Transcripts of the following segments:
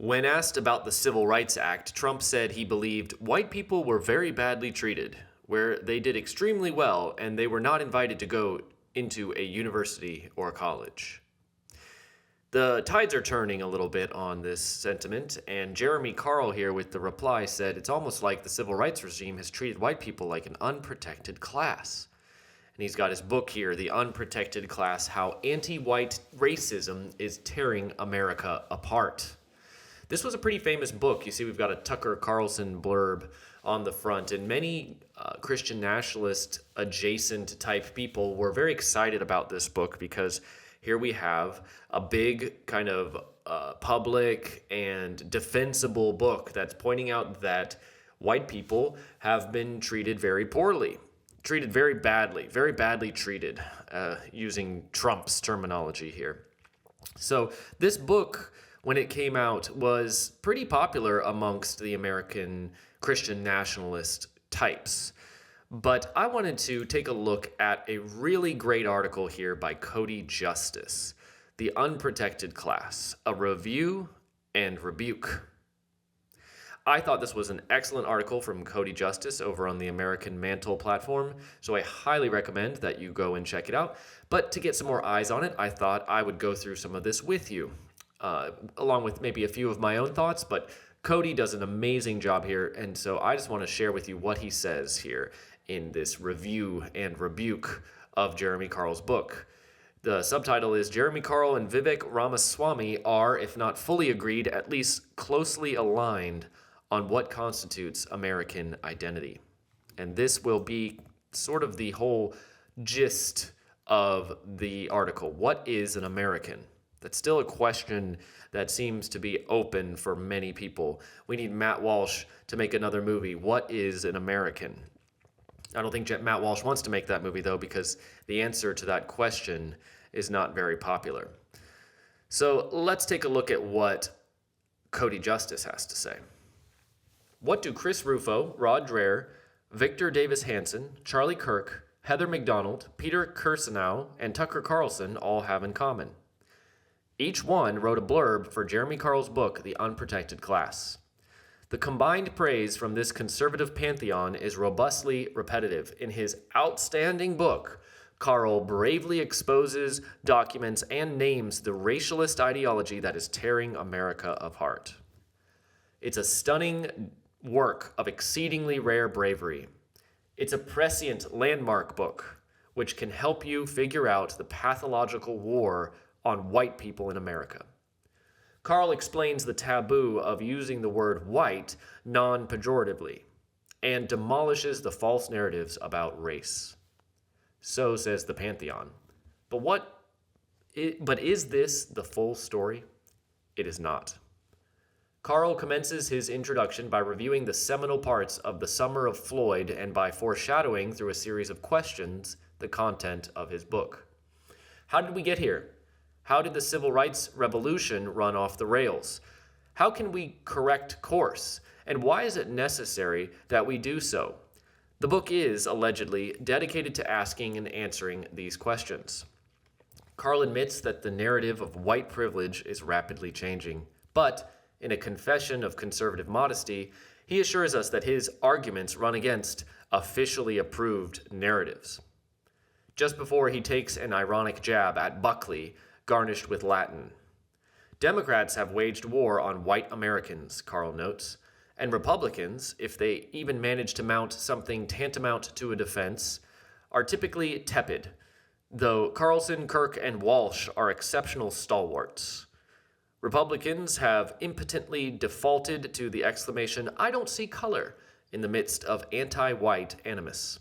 When asked about the Civil Rights Act, Trump said he believed white people were very badly treated, where they did extremely well and they were not invited to go into a university or college. The tides are turning a little bit on this sentiment, and Jeremy Carl here with the reply said it's almost like the civil rights regime has treated white people like an unprotected class. And he's got his book here, The Unprotected Class: How Anti-White Racism is Tearing America Apart. This was a pretty famous book. You see, we've got a Tucker Carlson blurb on the front, and many Christian nationalist adjacent type people were very excited about this book because here we have a big kind of public and defensible book that's pointing out that white people have been treated very poorly, treated very badly treated, using Trump's terminology here. So this book, when it came out, was pretty popular amongst the American Christian nationalist types. But I wanted to take a look at a really great article here by Cody Justice, The Unprotected Class, a Review and Rebuke. I thought this was an excellent article from Cody Justice over on the American Mantle platform, so I highly recommend that you go and check it out. But to get some more eyes on it, I thought I would go through some of this with you, along with maybe a few of my own thoughts, but Cody does an amazing job here, and so I just want to share with you what he says here in this review and rebuke of Jeremy Carl's book. The subtitle is Jeremy Carl and Vivek Ramaswamy are, if not fully agreed, at least closely aligned on what constitutes American identity. And this will be sort of the whole gist of the article. What is an American? That's still a question that seems to be open for many people. We need Matt Walsh to make another movie. What is an American? I don't think Matt Walsh wants to make that movie, though, because the answer to that question is not very popular. So let's take a look at what Cody Justice has to say. What do Chris Rufo, Rod Dreher, Victor Davis Hanson, Charlie Kirk, Heather McDonald, Peter Kirsanow, and Tucker Carlson all have in common? Each one wrote a blurb for Jeremy Carl's book, The Unprotected Class. The combined praise from this conservative pantheon is robustly repetitive. In his outstanding book, Carl bravely exposes, documents, and names the racialist ideology that is tearing America apart. It's a stunning work of exceedingly rare bravery. It's a prescient landmark book, which can help you figure out the pathological war on white people in America. Carl explains the taboo of using the word white non-pejoratively and demolishes the false narratives about race. So says the Pantheon. But is this the full story? It is not. Carl commences his introduction by reviewing the seminal parts of The Summer of Floyd and by foreshadowing through a series of questions the content of his book. How did we get here? How did the civil rights revolution run off the rails? How can we correct course? And why is it necessary that we do so? The book is, allegedly, dedicated to asking and answering these questions. Carl admits that the narrative of white privilege is rapidly changing, but in a confession of conservative modesty, he assures us that his arguments run against officially approved narratives. Just before he takes an ironic jab at Buckley, garnished with Latin. Democrats have waged war on white Americans, Carl notes, and Republicans, if they even manage to mount something tantamount to a defense, are typically tepid, though Carlson, Kirk, and Walsh are exceptional stalwarts. Republicans have impotently defaulted to the exclamation, "I don't see color," in the midst of anti-white animus.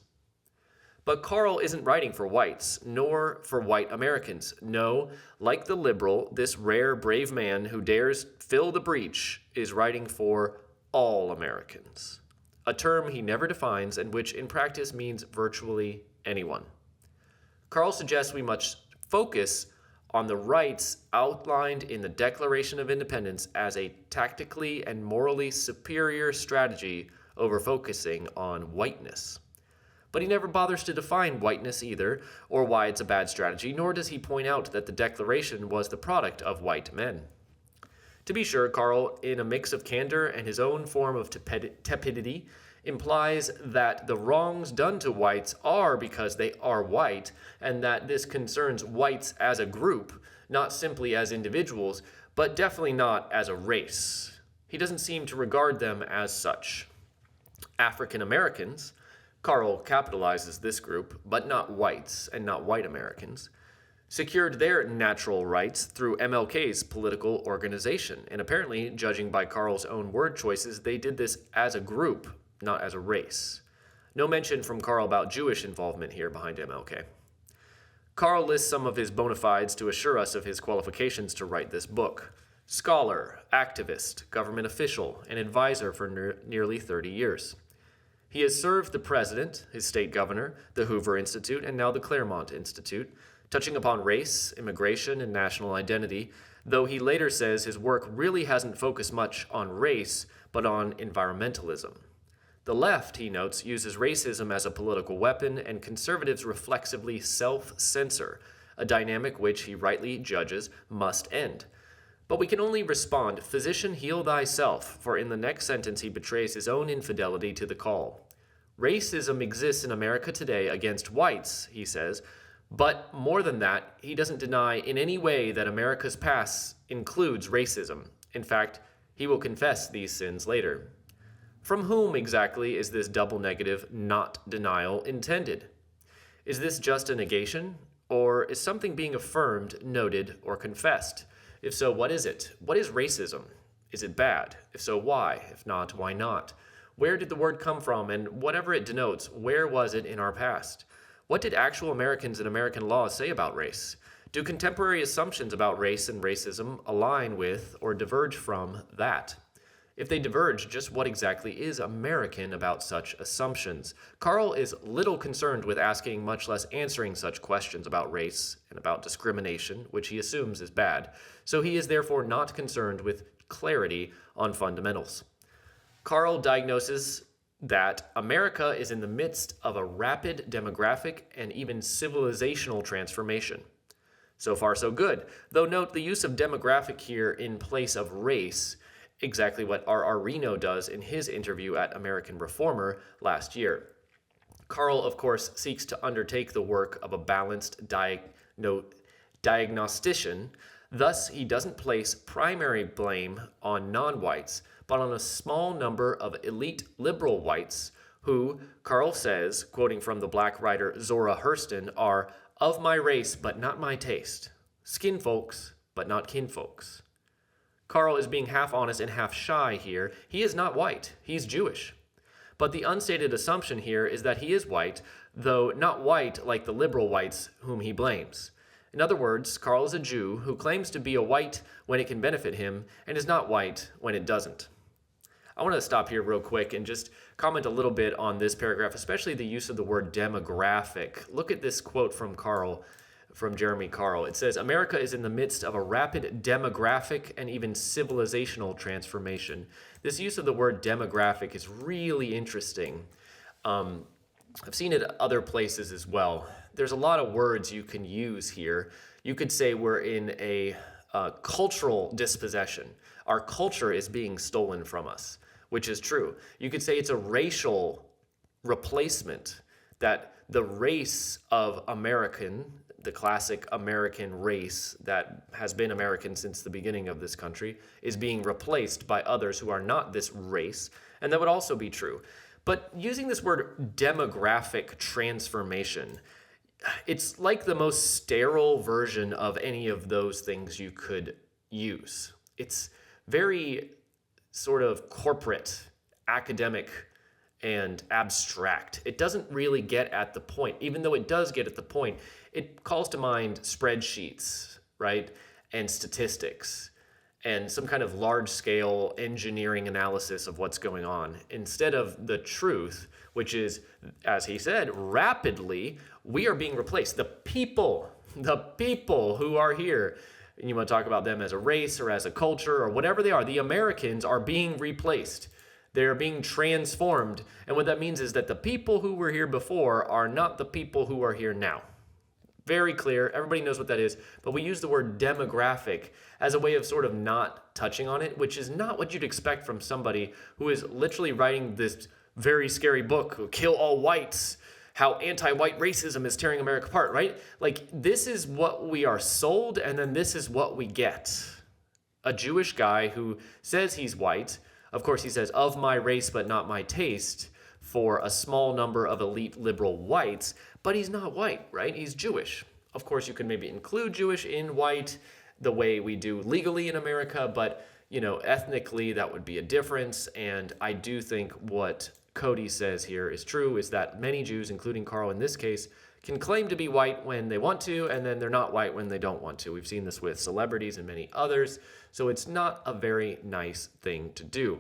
But Carl isn't writing for whites, nor for white Americans. No, like the liberal, this rare, brave man who dares fill the breach is writing for all Americans, a term he never defines and which in practice means virtually anyone. Carl suggests we must focus on the rights outlined in the Declaration of Independence as a tactically and morally superior strategy over focusing on whiteness. But he never bothers to define whiteness either, or why it's a bad strategy, nor does he point out that the Declaration was the product of white men. To be sure, Karl, in a mix of candor and his own form of tepidity, implies that the wrongs done to whites are because they are white, and that this concerns whites as a group, not simply as individuals, but definitely not as a race. He doesn't seem to regard them as such. African Americans, Karl capitalizes this group, but not whites and not white Americans, secured their natural rights through MLK's political organization. And apparently, judging by Karl's own word choices, they did this as a group, not as a race. No mention from Karl about Jewish involvement here behind MLK. Karl lists some of his bona fides to assure us of his qualifications to write this book. Scholar, activist, government official, and advisor for nearly 30 years. He has served the president, his state governor, the Hoover Institute, and now the Claremont Institute, touching upon race, immigration, and national identity, though he later says his work really hasn't focused much on race, but on environmentalism. The left, he notes, uses racism as a political weapon, and conservatives reflexively self-censor, a dynamic which he rightly judges must end. But we can only respond, "Physician, heal thyself," for in the next sentence he betrays his own infidelity to the call. Racism exists in America today against whites, he says, but more than that, he doesn't deny in any way that America's past includes racism. In fact, he will confess these sins later. From whom exactly is this double negative not denial intended? Is this just a negation, or is something being affirmed, noted, or confessed? If so, what is it? What is racism? Is it bad? If so, why? If not, why not? Where did the word come from, and whatever it denotes, where was it in our past? What did actual Americans and American laws say about race? Do contemporary assumptions about race and racism align with or diverge from that? If they diverge, just what exactly is American about such assumptions? Karl is little concerned with asking, much less answering such questions about race and about discrimination, which he assumes is bad, so he is therefore not concerned with clarity on fundamentals. Karl diagnoses that America is in the midst of a rapid demographic and even civilizational transformation. So far, so good, though note the use of demographic here in place of race, exactly what R.R. Reno does in his interview at American Reformer last year. Karl, of course, seeks to undertake the work of a balanced diagnostician. Thus, he doesn't place primary blame on non-whites, but on a small number of elite liberal whites who, Karl says, quoting from the black writer Zora Hurston, are of my race but not my taste, skin folks but not kin folks. Karl is being half honest and half shy here. He is not white, he's Jewish. But the unstated assumption here is that he is white, though not white like the liberal whites whom he blames. In other words, Karl is a Jew who claims to be a white when it can benefit him and is not white when it doesn't. I want to stop here real quick and just comment a little bit on this paragraph, especially the use of the word demographic. Look at this quote from Jeremy Karl. It says, America is in the midst of a rapid demographic and even civilizational transformation. This use of the word demographic is really interesting. I've seen it other places as well. There's a lot of words you can use here. You could say we're in a cultural dispossession. Our culture is being stolen from us, which is true. You could say it's a racial replacement, that the race of American, the classic American race that has been American since the beginning of this country, is being replaced by others who are not this race, and that would also be true. But using this word demographic transformation, it's like the most sterile version of any of those things you could use. It's very sort of corporate, academic, and abstract. It doesn't really get at the point. Even though it does get at the point, it calls to mind spreadsheets, right? And statistics, and some kind of large-scale engineering analysis of what's going on, instead of the truth, which is, as he said, rapidly, we are being replaced. The people who are here, and you want to talk about them as a race or as a culture or whatever they are, the Americans are being replaced. They're being transformed. And what that means is that the people who were here before are not the people who are here now. Very clear. Everybody knows what that is. But we use the word demographic as a way of sort of not touching on it, which is not what you'd expect from somebody who is literally writing this very scary book, Kill All Whites, how anti-white racism is tearing America apart, right? Like, this is what we are sold, and then this is what we get. A Jewish guy who says he's white, of course he says, of my race but not my taste, for a small number of elite liberal whites, but he's not white, right? He's Jewish. Of course, you can maybe include Jewish in white the way we do legally in America, but, ethnically that would be a difference. And I do think what Cody says here is true, is that many Jews, including Carl in this case, can claim to be white when they want to, and then they're not white when they don't want to. We've seen this with celebrities and many others, so it's not a very nice thing to do.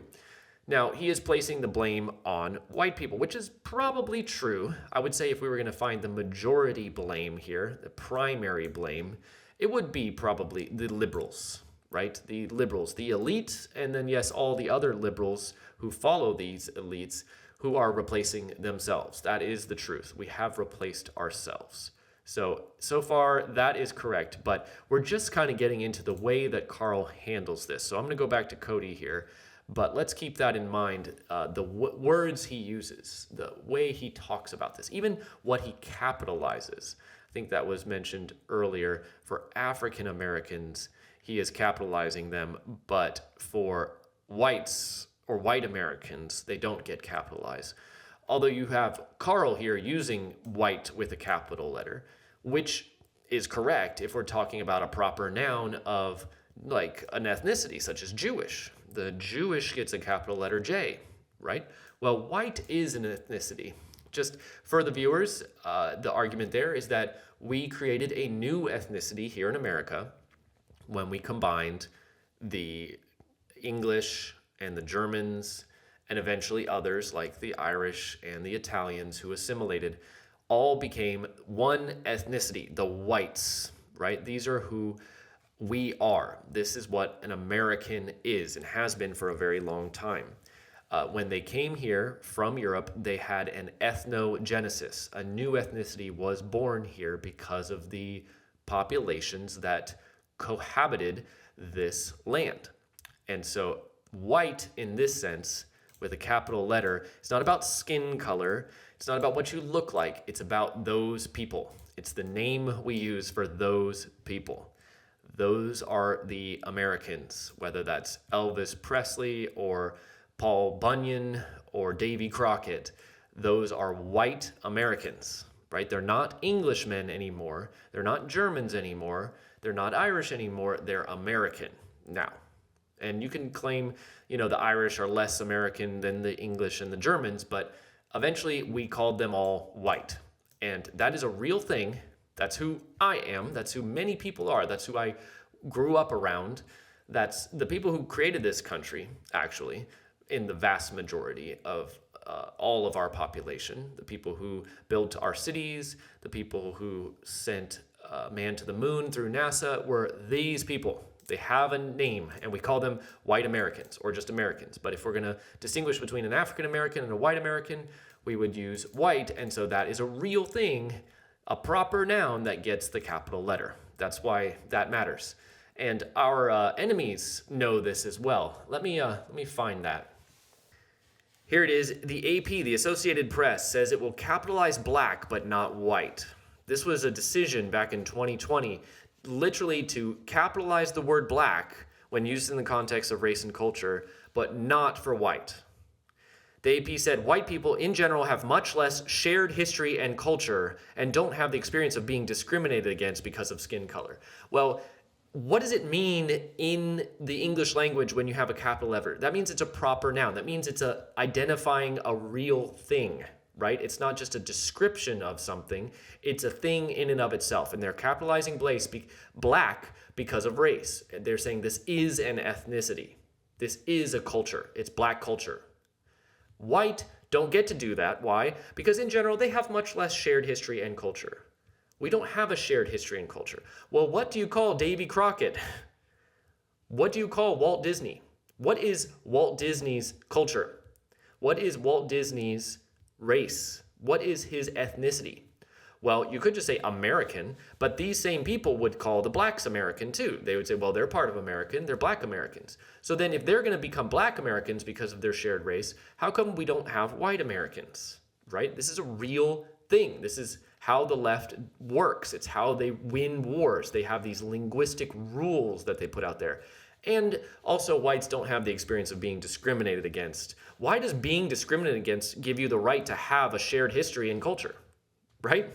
Now, he is placing the blame on white people, which is probably true. I would say if we were going to find the majority blame here, the primary blame, it would be probably the liberals, right? The liberals, the elite, and then, yes, all the other liberals who follow these elites who are replacing themselves. That is the truth. We have replaced ourselves. So far, that is correct, but we're just kind of getting into the way that Carl handles this. So I'm going to go back to Cody here. But let's keep that in mind, the words he uses, the way he talks about this, even what he capitalizes. I think that was mentioned earlier. For African Americans, he is capitalizing them, but for whites or white Americans, they don't get capitalized. Although you have Carl here using white with a capital letter, which is correct if we're talking about a proper noun of like an ethnicity, such as Jewish. The Jewish gets a capital letter J, right? Well, white is an ethnicity. Just for the viewers, the argument there is that we created a new ethnicity here in America when we combined the English and the Germans and eventually others like the Irish and the Italians who assimilated, all became one ethnicity, the whites, right? These are who we are. This is what an American is and has been for a very long time. When they came here from Europe, they had an ethnogenesis. A new ethnicity was born here because of the populations that cohabited this land. And so white, in this sense, with a capital letter, it's not about skin color. It's not about what you look like. It's about those people. It's the name we use for those people. Those are the Americans, whether that's Elvis Presley or Paul Bunyan or Davy Crockett. Those are white Americans, right? They're not Englishmen anymore. They're not Germans anymore. They're not Irish anymore. They're American now. And you can claim, the Irish are less American than the English and the Germans, but eventually we called them all white. And that is a real thing. That's who I am. That's who many people are. That's who I grew up around. That's the people who created this country, actually, in the vast majority of all of our population. The people who built our cities, the people who sent man to the moon through NASA were these people. They have a name, and we call them white Americans or just Americans. But if we're going to distinguish between an African American and a white American, we would use white. And so that is a real thing, a proper noun that gets the capital letter. That's why that matters. And our enemies know this as well. Let me find that. Here it is. The AP, the Associated Press, says it will capitalize black but not white. This was a decision back in 2020, literally to capitalize the word black when used in the context of race and culture, but not for white. The AP said white people in general have much less shared history and culture and don't have the experience of being discriminated against because of skin color. Well, what does it mean in the English language when you have a capital letter? That means it's a proper noun. That means it's identifying a real thing, right? It's not just a description of something. It's a thing in and of itself. And they're capitalizing black because of race. They're saying this is an ethnicity. This is a culture. It's black culture. White don't get to do that. Why? Because in general, they have much less shared history and culture. We don't have a shared history and culture. Well, what do you call Davy Crockett? What do you call Walt Disney? What is Walt Disney's culture? What is Walt Disney's race? What is his ethnicity? Well, you could just say American, but these same people would call the blacks American too. They would say, well, they're part of American, they're black Americans. So then if they're going to become black Americans because of their shared race, how come we don't have white Americans, right? This is a real thing. This is how the left works. It's how they win wars. They have these linguistic rules that they put out there. And also, whites don't have the experience of being discriminated against. Why does being discriminated against give you the right to have a shared history and culture, right?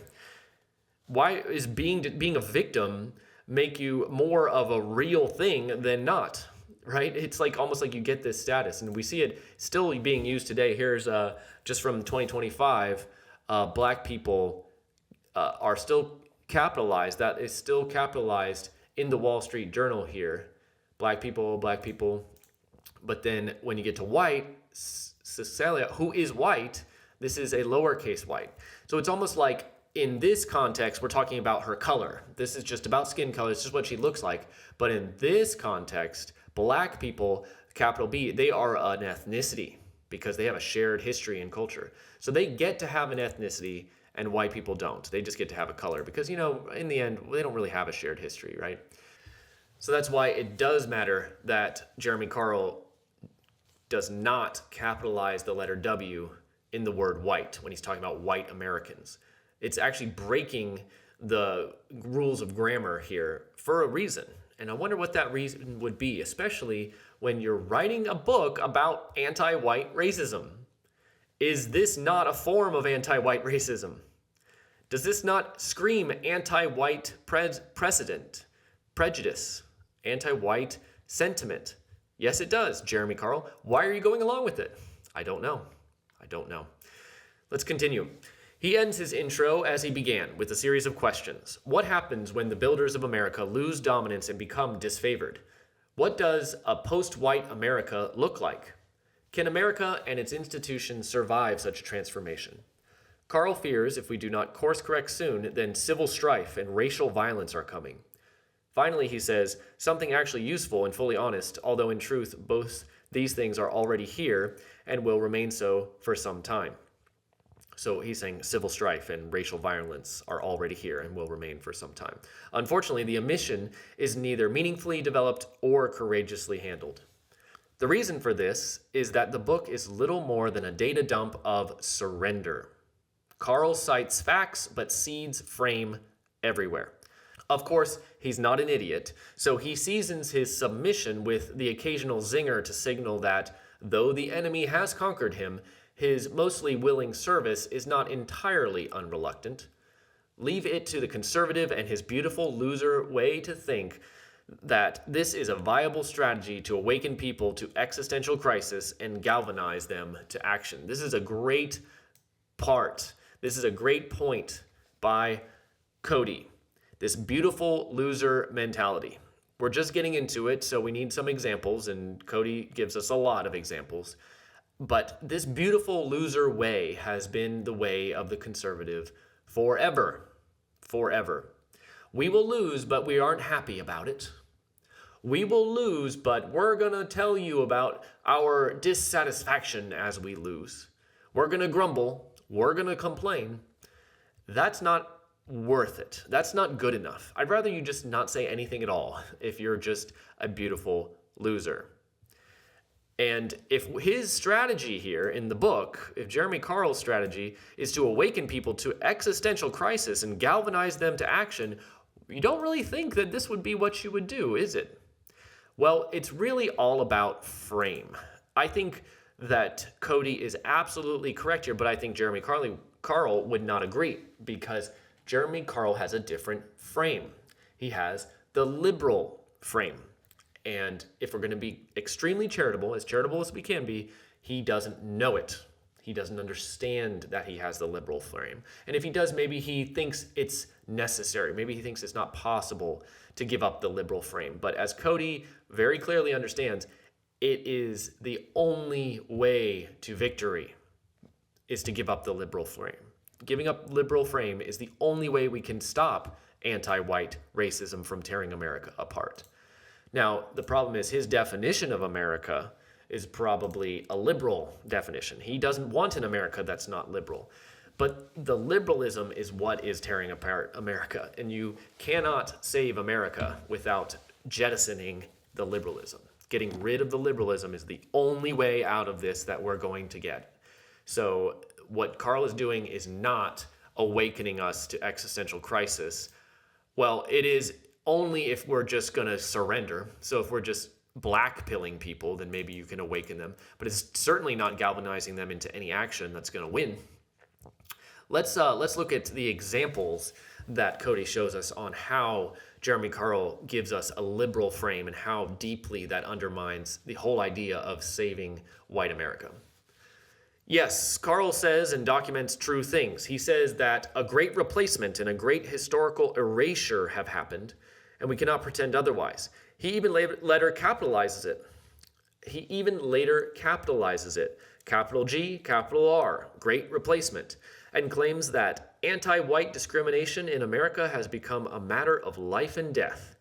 Why is being a victim make you more of a real thing than not, right? It's like almost like you get this status, and we see it still being used today. Here's just from 2025, black people are still capitalized. That is still capitalized in the Wall Street Journal here. Black people, black people. But then when you get to white, Cecilia, who is white, this is a lowercase white. So it's almost like in this context, we're talking about her color. This is just about skin color. It's just what she looks like. But in this context, black people, capital B, they are an ethnicity because they have a shared history and culture. So they get to have an ethnicity and white people don't. They just get to have a color because, you know, in the end, they don't really have a shared history, right? So that's why it does matter that Jeremy Carl does not capitalize the letter W in the word white when he's talking about white Americans. It's actually breaking the rules of grammar here for a reason. And I wonder what that reason would be, especially when you're writing a book about anti-white racism. Is this not a form of anti-white racism? Does this not scream anti-white prejudice, anti-white sentiment? Yes, it does, Jeremy Carl. Why are you going along with it? I don't know. Let's continue. He ends his intro as he began, with a series of questions. What happens when the builders of America lose dominance and become disfavored? What does a post-white America look like? Can America and its institutions survive such a transformation? Carl fears if we do not course correct soon, then civil strife and racial violence are coming. Finally, he says, something actually useful and fully honest, although in truth, both these things are already here and will remain so for some time. So he's saying civil strife and racial violence are already here and will remain for some time. Unfortunately, the omission is neither meaningfully developed or courageously handled. The reason for this is that the book is little more than a data dump of surrender. Carl cites facts, but seeds frame everywhere. Of course, he's not an idiot, so he seasons his submission with the occasional zinger to signal that, though the enemy has conquered him, his mostly willing service is not entirely unreluctant. Leave it to the conservative and his beautiful loser way to think that this is a viable strategy to awaken people to existential crisis and galvanize them to action. This is a great part. This is a great point by Cody. This beautiful loser mentality. We're just getting into it, so we need some examples, and Cody gives us a lot of examples. But this beautiful loser way has been the way of the conservative forever. Forever. We will lose, but we aren't happy about it. We will lose, but we're going to tell you about our dissatisfaction as we lose. We're going to grumble. We're going to complain. That's not worth it. That's not good enough. I'd rather you just not say anything at all if you're just a beautiful loser. And if his strategy here in the book, if Jeremy Carl's strategy is to awaken people to existential crisis and galvanize them to action, you don't really think that this would be what you would do, is it? Well, it's really all about frame. I think that Cody is absolutely correct here, but I think Jeremy Carl would not agree because Jeremy Carl has a different frame. He has the liberal frame. And if we're going to be extremely charitable as we can be, he doesn't know it. He doesn't understand that he has the liberal frame. And if he does, maybe he thinks it's necessary. Maybe he thinks it's not possible to give up the liberal frame. But as Cody very clearly understands, it is the only way to victory is to give up the liberal frame. Giving up liberal frame is the only way we can stop anti-white racism from tearing America apart. Now, the problem is his definition of America is probably a liberal definition. He doesn't want an America that's not liberal. But the liberalism is what is tearing apart America. And you cannot save America without jettisoning the liberalism. Getting rid of the liberalism is the only way out of this that we're going to get. So what Carl is doing is not awakening us to existential crisis. Well, it is only if we're just going to surrender. So if we're just black-pilling people, then maybe you can awaken them. But it's certainly not galvanizing them into any action that's going to win. Let's look at the examples that Cody shows us on how Jeremy Carl gives us a liberal frame and how deeply that undermines the whole idea of saving white America. Yes, Carl says and documents true things. He says that a great replacement and a great historical erasure have happened, and we cannot pretend otherwise. He even later capitalizes it. Capital G, capital R, great replacement, and claims that anti-white discrimination in America has become a matter of life and death.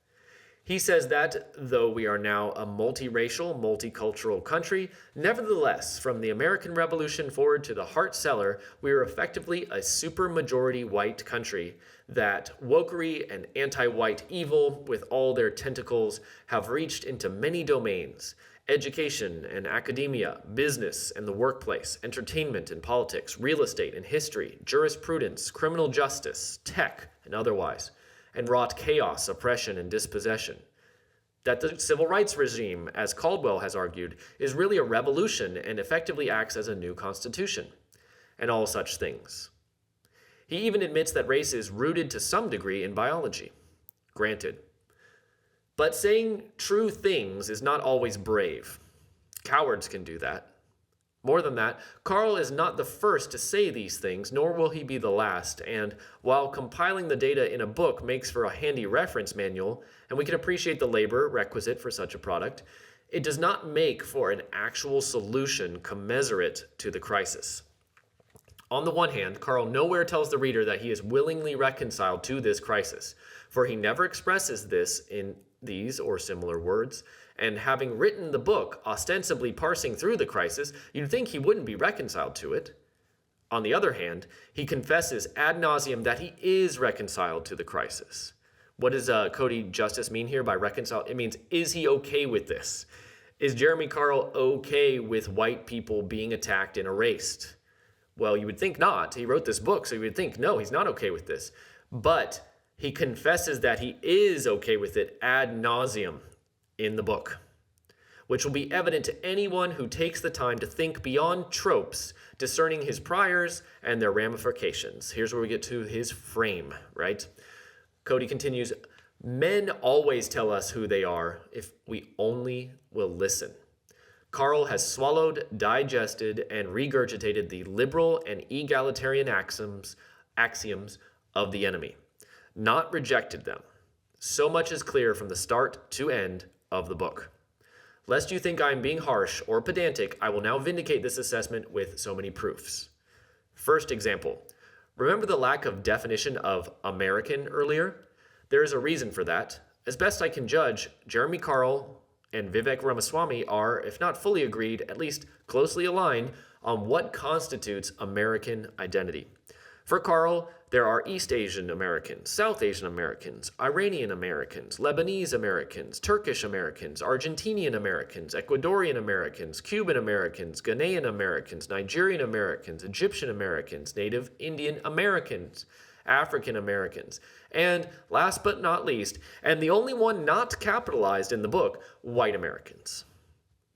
He says that, though we are now a multiracial, multicultural country, nevertheless, from the American Revolution forward to the Hart-Celler, we are effectively a supermajority white country, that wokery and anti-white evil, with all their tentacles, have reached into many domains: education and academia, business and the workplace, entertainment and politics, real estate and history, jurisprudence, criminal justice, tech and otherwise, and wrought chaos, oppression, and dispossession. That the civil rights regime, as Caldwell has argued, is really a revolution and effectively acts as a new constitution, and all such things. He even admits that race is rooted to some degree in biology. Granted. But saying true things is not always brave. Cowards can do that. More than that, Carl is not the first to say these things, nor will he be the last, and while compiling the data in a book makes for a handy reference manual, and we can appreciate the labor requisite for such a product, it does not make for an actual solution commensurate to the crisis. On the one hand, Carl nowhere tells the reader that he is willingly reconciled to this crisis, for he never expresses this in these or similar words, and having written the book ostensibly parsing through the crisis, you'd think he wouldn't be reconciled to it. On the other hand, he confesses ad nauseum that he is reconciled to the crisis. What does Cody Justice mean here by reconciled? It means, is he okay with this? Is Jeremy Carl okay with white people being attacked and erased? Well, you would think not. He wrote this book, so you would think, no, he's not okay with this. But he confesses that he is okay with it ad nauseum in the book, which will be evident to anyone who takes the time to think beyond tropes, discerning his priors and their ramifications. Here's where we get to his frame, right? Cody continues, men always tell us who they are if we only will listen. Carl has swallowed, digested, and regurgitated the liberal and egalitarian axioms of the enemy, not rejected them. So much is clear from the start to end of the book. Lest you think I am being harsh or pedantic, I will now vindicate this assessment with so many proofs. First example, remember the lack of definition of American earlier? There is a reason for that. As best I can judge, Jeremy Carl and Vivek Ramaswamy are, if not fully agreed, at least closely aligned on what constitutes American identity. For Carl, there are East Asian Americans, South Asian Americans, Iranian Americans, Lebanese Americans, Turkish Americans, Argentinian Americans, Ecuadorian Americans, Cuban Americans, Ghanaian Americans, Nigerian Americans, Egyptian Americans, Native Indian Americans, African Americans, and last but not least, and the only one not capitalized in the book, white Americans.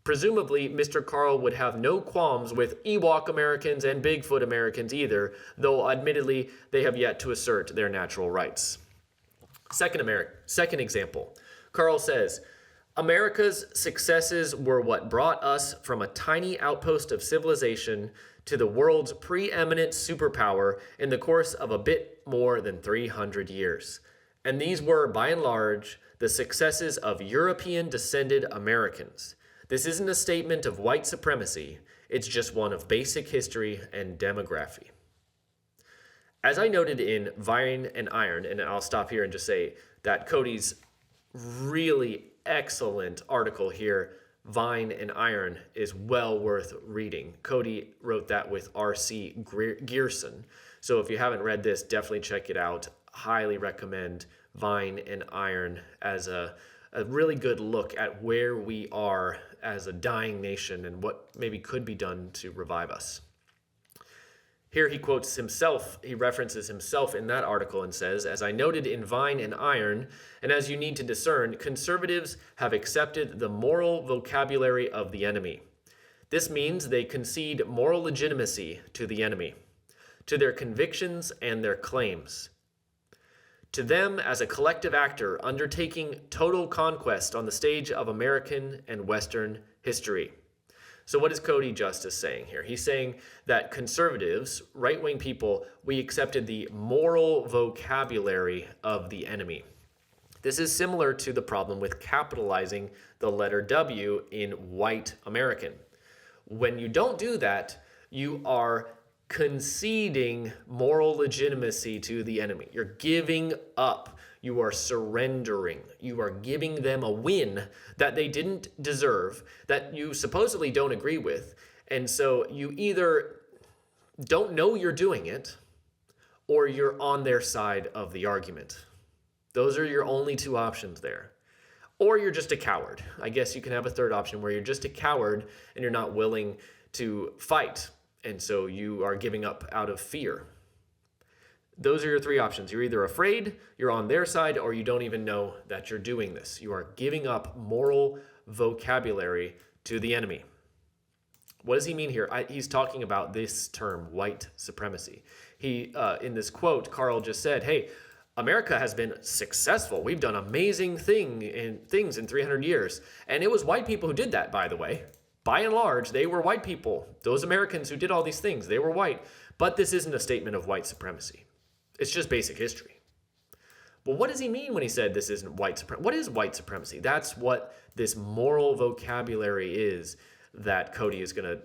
Presumably, Mr. Carl would have no qualms with Ewok Americans and Bigfoot Americans either, though admittedly they have yet to assert their natural rights. Second example, Carl says, America's successes were what brought us from a tiny outpost of civilization to the world's preeminent superpower in the course of a bit more than 300 years. And these were, by and large, the successes of European-descended Americans. This isn't a statement of white supremacy, it's just one of basic history and demography. As I noted in Vine and Iron, and I'll stop here and just say that Cody's really excellent article here Vine and Iron is well worth reading. Cody wrote that with R.C. Gearson. So if you haven't read this, definitely check it out. Highly recommend Vine and Iron as a really good look at where we are as a dying nation and what maybe could be done to revive us. Here he quotes himself, he references himself in that article and says, "As I noted in Vine and Iron, and as you need to discern, conservatives have accepted the moral vocabulary of the enemy. This means they concede moral legitimacy to the enemy, to their convictions and their claims. To them as a collective actor undertaking total conquest on the stage of American and Western history." So what is Cody Justice saying here? He's saying that conservatives, right-wing people, we accepted the moral vocabulary of the enemy. This is similar to the problem with capitalizing the letter W in white American. When you don't do that, you are conceding moral legitimacy to the enemy. You're giving up. You are surrendering. You are giving them a win that they didn't deserve, that you supposedly don't agree with. And so you either don't know you're doing it, or you're on their side of the argument. Those are your only two options there. Or you're just a coward. I guess you can have a third option where you're just a coward and you're not willing to fight. And so you are giving up out of fear. Those are your three options. You're either afraid, you're on their side, or you don't even know that you're doing this. You are giving up moral vocabulary to the enemy. What does he mean here? He's talking about this term, white supremacy. He, in this quote, Carl just said, hey, America has been successful. We've done amazing things in 300 years. And it was white people who did that, by the way. By and large, they were white people. Those Americans who did all these things, they were white. But this isn't a statement of white supremacy. It's just basic history. But what does he mean when he said this isn't white supremacy? What is white supremacy? That's what this moral vocabulary is that Cody is going to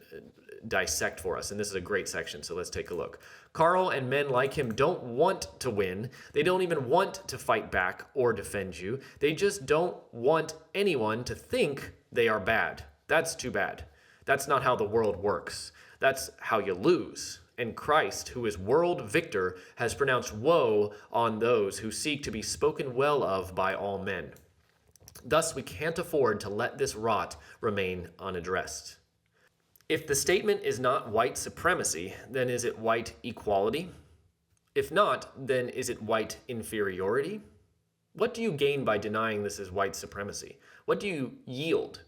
dissect for us. And this is a great section, so let's take a look. Carl and men like him don't want to win. They don't even want to fight back or defend you. They just don't want anyone to think they are bad. That's too bad. That's not how the world works. That's how you lose. And Christ, who is world victor, has pronounced woe on those who seek to be spoken well of by all men. Thus, we can't afford to let this rot remain unaddressed. If the statement is not white supremacy, then is it white equality? If not, then is it white inferiority? What do you gain by denying this is white supremacy? What do you yield?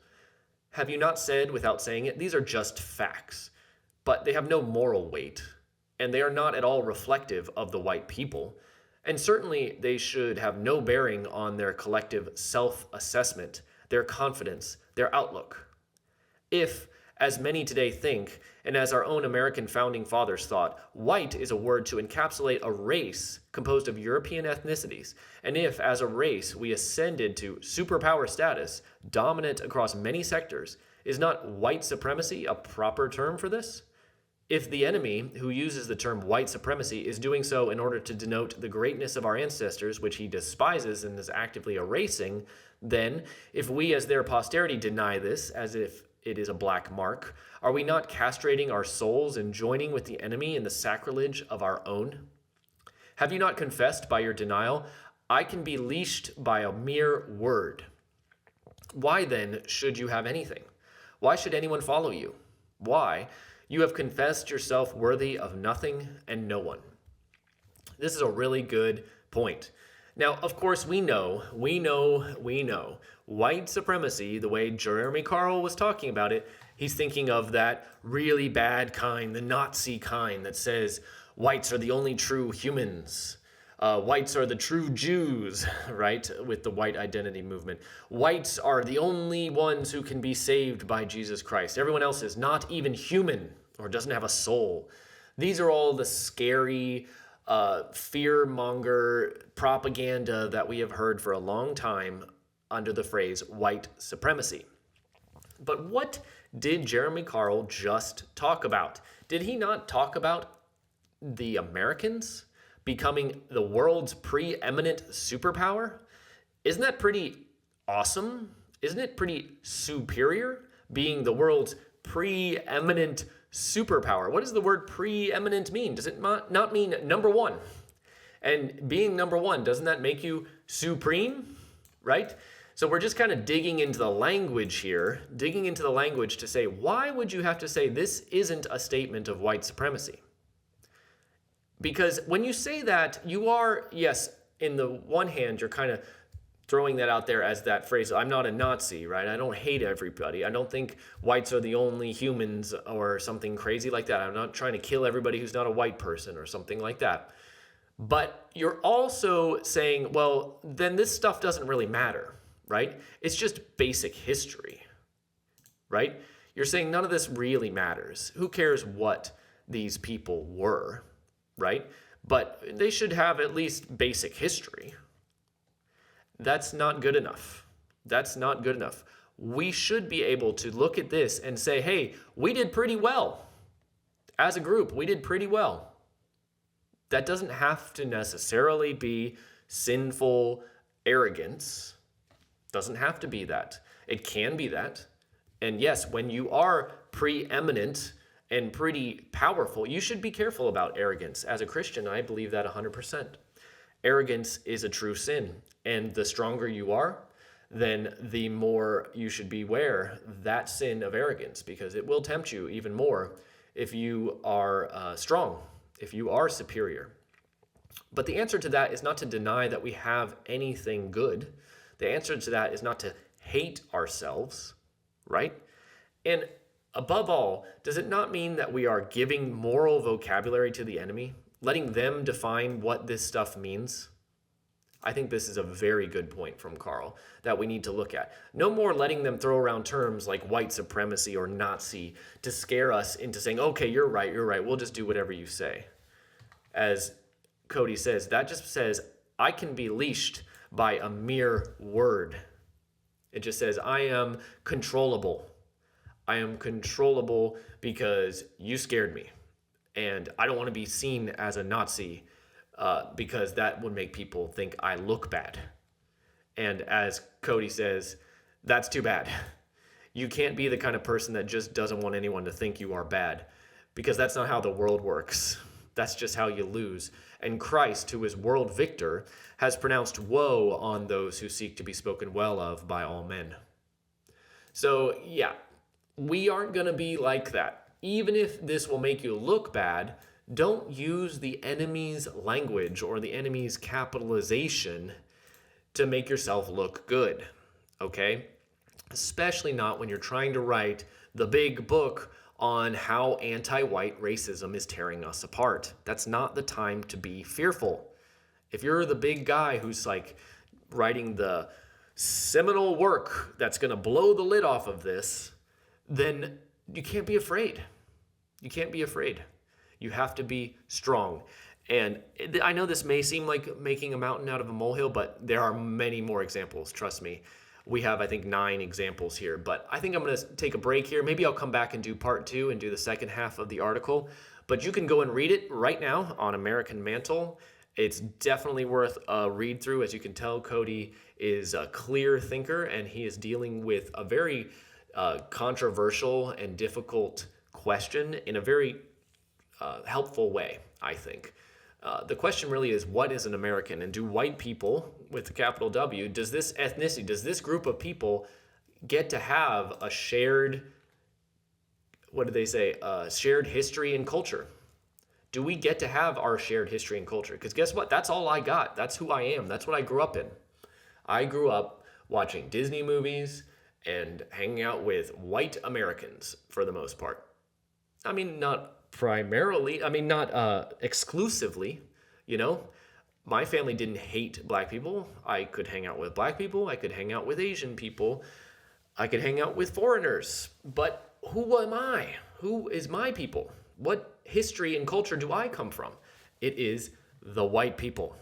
Have you not said without saying it, these are just facts? But they have no moral weight, and they are not at all reflective of the white people. And certainly they should have no bearing on their collective self-assessment, their confidence, their outlook. If, as many today think, and as our own American founding fathers thought, white is a word to encapsulate a race composed of European ethnicities, and if, as a race, we ascended to superpower status, dominant across many sectors, is not white supremacy a proper term for this? If the enemy, who uses the term white supremacy, is doing so in order to denote the greatness of our ancestors, which he despises and is actively erasing, then, if we as their posterity deny this, as if it is a black mark, are we not castrating our souls and joining with the enemy in the sacrilege of our own? Have you not confessed by your denial, I can be leashed by a mere word? Why then should you have anything? Why should anyone follow you? Why? You have confessed yourself worthy of nothing and no one. This is a really good point. Now, of course, we know, white supremacy, the way Jeremy Carl was talking about it, he's thinking of that really bad kind, the Nazi kind that says whites are the only true humans. Whites are the true Jews, right, with the white identity movement. Whites are the only ones who can be saved by Jesus Christ. Everyone else is not even human or doesn't have a soul. These are all the scary, fear-monger propaganda that we have heard for a long time under the phrase white supremacy. But what did Jeremy Carl just talk about? Did he not talk about the Americans becoming the world's preeminent superpower? Isn't that pretty awesome Isn't it pretty superior, being the world's preeminent superpower? What does the word preeminent mean? Does it not mean number one? And being number one, doesn't that make you supreme, right? So we're just kind of digging into the language here, digging into the language to say, why would you have to say this isn't a statement of white supremacy? Because when you say that, you are, yes, in the one hand, you're kind of throwing that out there as that phrase, I'm not a Nazi, right? I don't hate everybody. I don't think whites are the only humans or something crazy like that. I'm not trying to kill everybody who's not a white person or something like that. But you're also saying, well, then this stuff doesn't really matter, right? It's just basic history, right? You're saying none of this really matters. Who cares what these people were, right? But they should have at least basic history. That's not good enough. That's not good enough. We should be able to look at this and say, hey, we did pretty well. As a group, we did pretty well. That doesn't have to necessarily be sinful arrogance. Doesn't have to be that. It can be that. And yes, when you are preeminent and pretty powerful, you should be careful about arrogance. As a Christian, I believe that 100%. Arrogance is a true sin. And the stronger you are, then the more you should beware that sin of arrogance, because it will tempt you even more if you are strong, if you are superior. But the answer to that is not to deny that we have anything good. The answer to that is not to hate ourselves, right? And above all, does it not mean that we are giving moral vocabulary to the enemy, letting them define what this stuff means? I think this is a very good point from Carl that we need to look at. No more letting them throw around terms like white supremacy or Nazi to scare us into saying, okay, you're right, we'll just do whatever you say. As Cody says, that just says, I can be leashed by a mere word. It just says, I am controllable. I am controllable because you scared me. And I don't want to be seen as a Nazi because that would make people think I look bad. And as Cody says, that's too bad. You can't be the kind of person that just doesn't want anyone to think you are bad, because that's not how the world works. That's just how you lose. And Christ, who is world victor, has pronounced woe on those who seek to be spoken well of by all men. So yeah, we aren't going to be like that. Even if this will make you look bad, don't use the enemy's language or the enemy's capitalization to make yourself look good, okay? Especially not when you're trying to write the big book on how anti-white racism is tearing us apart. That's not the time to be fearful. If you're the big guy who's like writing the seminal work that's going to blow the lid off of this, then you can't be afraid. You can't be afraid. You have to be strong. And I know this may seem like making a mountain out of a molehill, but there are many more examples, trust me. We have, I think, 9 examples here, but I think I'm going to take a break here. Maybe I'll come back and do part 2 and do the second half of the article, but you can go and read it right now on American Mantle. It's definitely worth a read through. As you can tell, Cody is a clear thinker, and he is dealing with a very controversial and difficult question in a very helpful way, I think. The question really is, what is an American? And do white people, with the capital W, does this ethnicity, does this group of people get to have a shared, what do they say, shared history and culture? Do we get to have our shared history and culture? Because guess what? That's all I got. That's who I am. That's what I grew up in. I grew up watching Disney movies and hanging out with white Americans for the most part. I mean, not primarily, not exclusively, you know. My family didn't hate black people. I could hang out with black people. I could hang out with Asian people. I could hang out with foreigners. But who am I? Who is my people? What history and culture do I come from? It is the white people,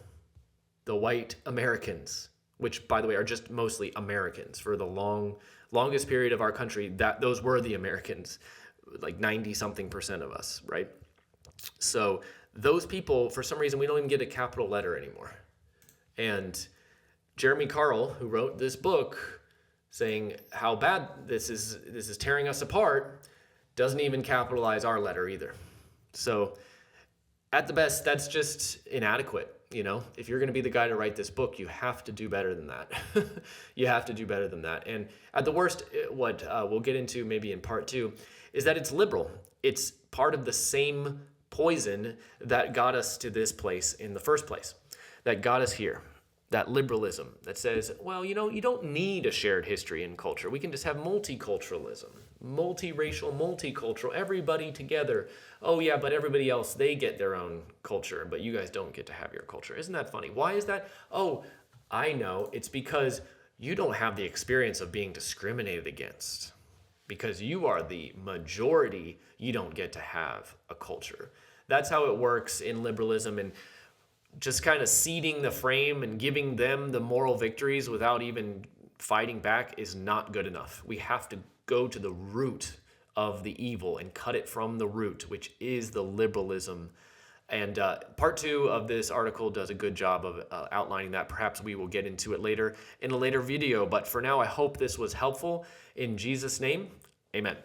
the white Americans, which, by the way, are just mostly Americans. For the longest period of our country, those were the Americans. Like 90-something% of us, right? So those people, for some reason, we don't even get a capital letter anymore. And Jeremy Carl, who wrote this book, saying how bad this is tearing us apart, doesn't even capitalize our letter either. So at the best, that's just inadequate. If you're going to be the guy to write this book, you have to do better than that. You have to do better than that. And at the worst, what we'll get into maybe in part 2 is that it's liberal. It's part of the same poison that got us to this place in the first place, that got us here. That liberalism that says, well, you don't need a shared history and culture. We can just have multiculturalism, multiracial, multicultural, everybody together. Oh yeah, but everybody else, they get their own culture, but you guys don't get to have your culture. Isn't that funny? Why is that? Oh, I know. It's because you don't have the experience of being discriminated against. Because you are the majority, you don't get to have a culture. That's how it works in liberalism, and just kind of seeding the frame and giving them the moral victories without even fighting back is not good enough. We have to go to the root of the evil and cut it from the root, which is the liberalism. And part 2 of this article does a good job of outlining that. Perhaps we will get into it later in a later video. But for now, I hope this was helpful. In Jesus' name, amen.